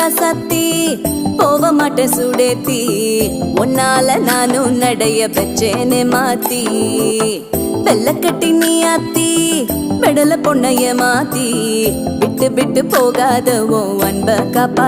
ராசாத்தி போக மாட்டேன் சுடேத்தி உன்னால நானும் நடைய பெற்றேனே மாத்தி வெள்ள கட்டி நீ ஆத்தி பெடல பொண்ணைய மாத்தி விட்டு விட்டு போகாத உன் அன்ப காப்பா